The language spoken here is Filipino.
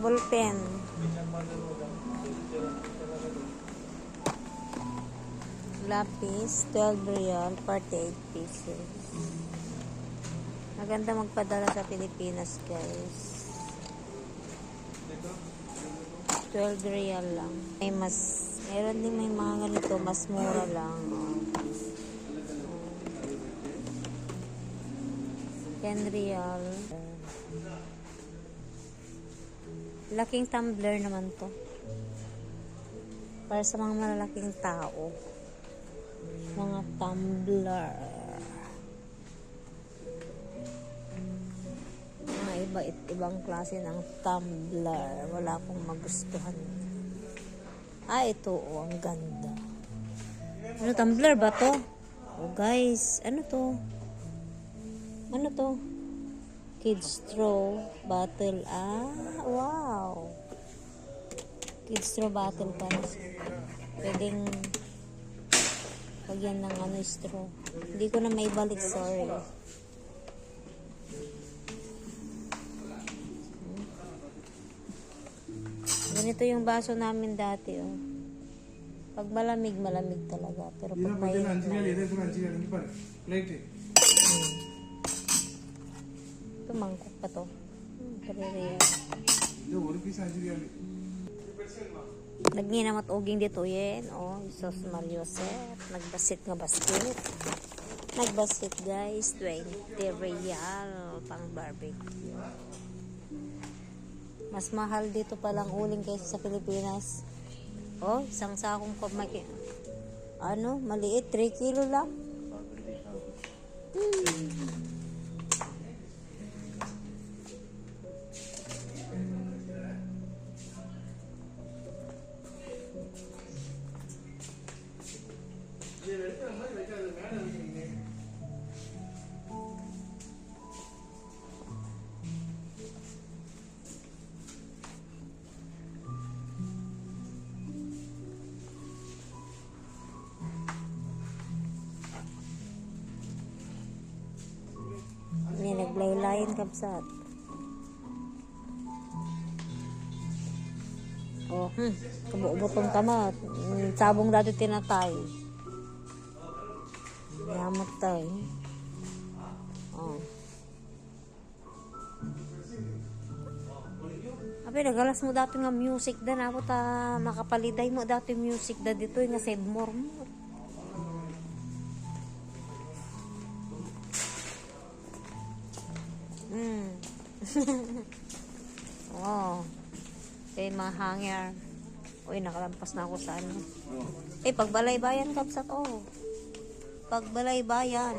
Ballpen. Lapis, 12 real, 48 pieces. Maganda magpadala sa Pilipinas, guys. 12 real lang. Meron din may mga ganito, mas mura lang. 10 real. Laking tumbler naman to. Para sa mga malalaking tao. Mga tumbler. Mga ibang klase ng tumbler. Wala akong magustuhan. Ito. Ang ganda. Ano, tumbler ba to? Oh, guys. Ano to? Ano to? Kids straw bottle. Wow. Kids straw bottle pa. Pwedeng lagyan ng straw. Hindi ko na maibalik, sorry. Ganito yung baso namin dati, oh. Pag malamig talaga. Pero pag mainit ito, mangkok pa to. Kaririya. Nagninamat oging dito yan. Isos Mariosep. Nagbasit nga basket. Nagbasit, guys. 20 real pang barbecue. Mas mahal dito palang uling kaysa sa Pilipinas. Isang sakong maliit. 3 kilo lang. Ini naglaylayin kabsat. Kabubutong kamat. Sabong dati tinatay. Yamat tayo. Nagalas mo dati nga music da na ako makapaliday mo dati music da dito nga save more mo. Mga hanger. Nakalampas na ako sa pagbalay-bayan kapsat. Pagbalay-bayan.